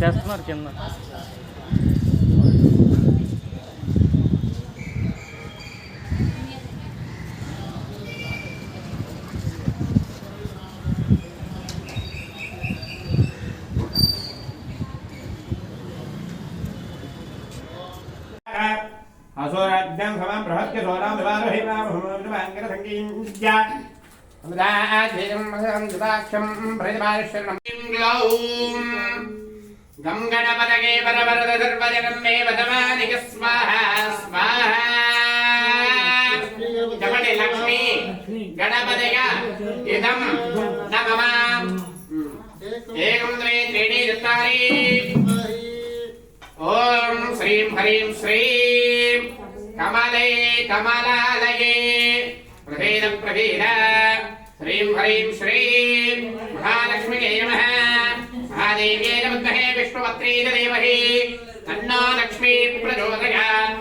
చేస్తున్నారు కింద. असुराज्ञं समां बृहत्य सोरां विवारोहिमाभूमिर्वाङ्गर संकीज्य समुदायेयं महं दुदाक्षं प्रतिपादिशरणं ग्लौं गं गणपतये परवरद सर्वजनं मे वदमानिक स्वाहा स्वाहा जपति लक्ष्मी गणपतय इदं नमः एकं द्वे त्रीणि चत्वारि ओम श्रीं ह्रीं श्रीं कमले कमलालये प्रभेद प्रभेद श्रीं ह्रीं श्रीं महालक्ष्मीये नमः महादेव्ये नमः विष्णुपत्रे देवहि तन्नो लक्ष्मी प्रचोदयात्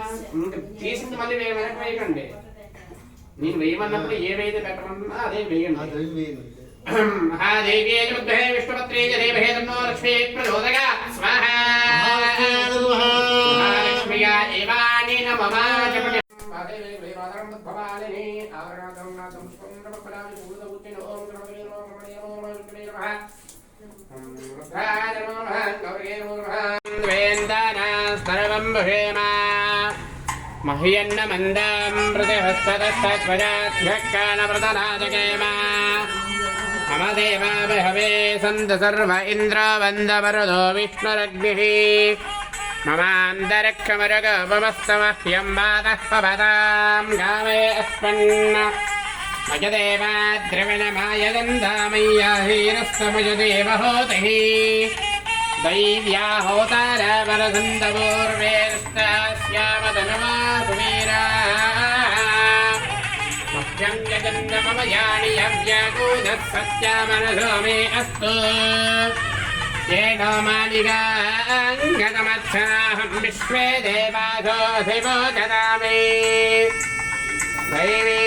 తీసింది మళ్ళీ వేయకండి నేను వేయమన్నప్పుడు ఏవైతే పెట్టమన్నా అదే వేయండి महादेव्ये नमः विष्णुपत्रे देवहि तन्नो लक्ष्मी प्रचोदयात् स्वाहा महालक्ष्म्या एवानि नमः जपति महादेवे वेवादरं भवालिनी आवरणं नादं स्कंदपदानि पूर्णबुद्धिनो ओम गणपते नमः गणपते नमः रुद्राय नमः गौरये नमः वेन्दना सर्वं भवेमा मह्यन्न मन्दं प्रतिहस्तदस्तत्वजाध्यक्कानप्रतनादकेमा मम देवा बहवे सन्त सर्व इन्द्र वन्दमरुदो विष्णुरग्निः ममान्तरिक्षमरुगोपमस्तमह्यं वातः पवतां गावे अस्मन् मयदेवा द्रविणमायगन्धामय्याहीनस्तमयदेवहोतिः दैव्या होतारवरसन्दपूर्वेरस्तास्यामदनमा कुबेरा मह्यं जगन्नमयानि यव्याकूनः सत्यामनसो मे अस्तु येनो मालिकाङ्गतमत्सनाहं विश्वे देवासोऽधिपो ददामि दैवी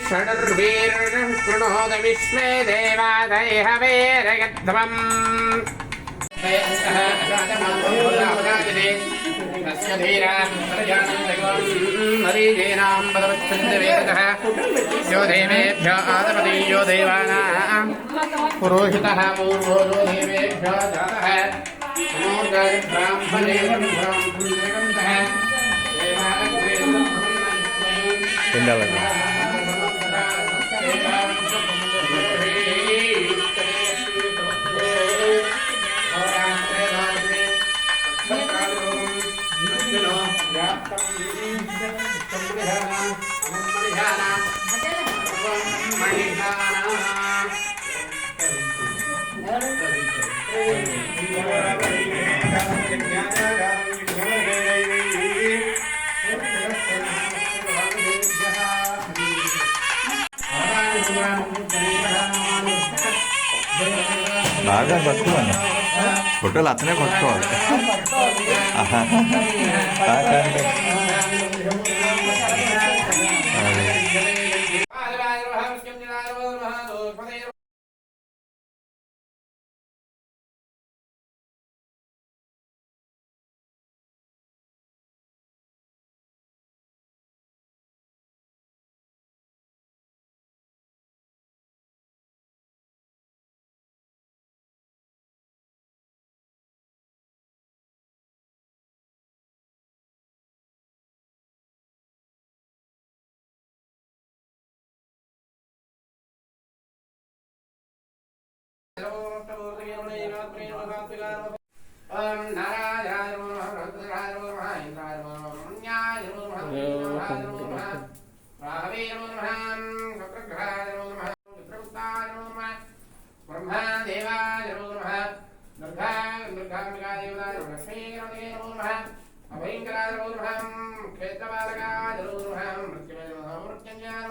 षडुर्वीर्णः कृणोद विश्वे देवादैहवेरयध्वम् तस्य धीरा मरीचीनां पदवच्छन्दवेदः यो देवेभ्यो आदपति यो देवानां पुरोहितः पूर्वो यो देवेभ्यो जातः नमो ब्राह्मणेभ्यः బాగా పట్టుకోవాలి ఫోటోలు అతనే పట్టుకోవాలి अभयंकराय नमः क्षेत्रपालकाय नमः मृत्युंजयाय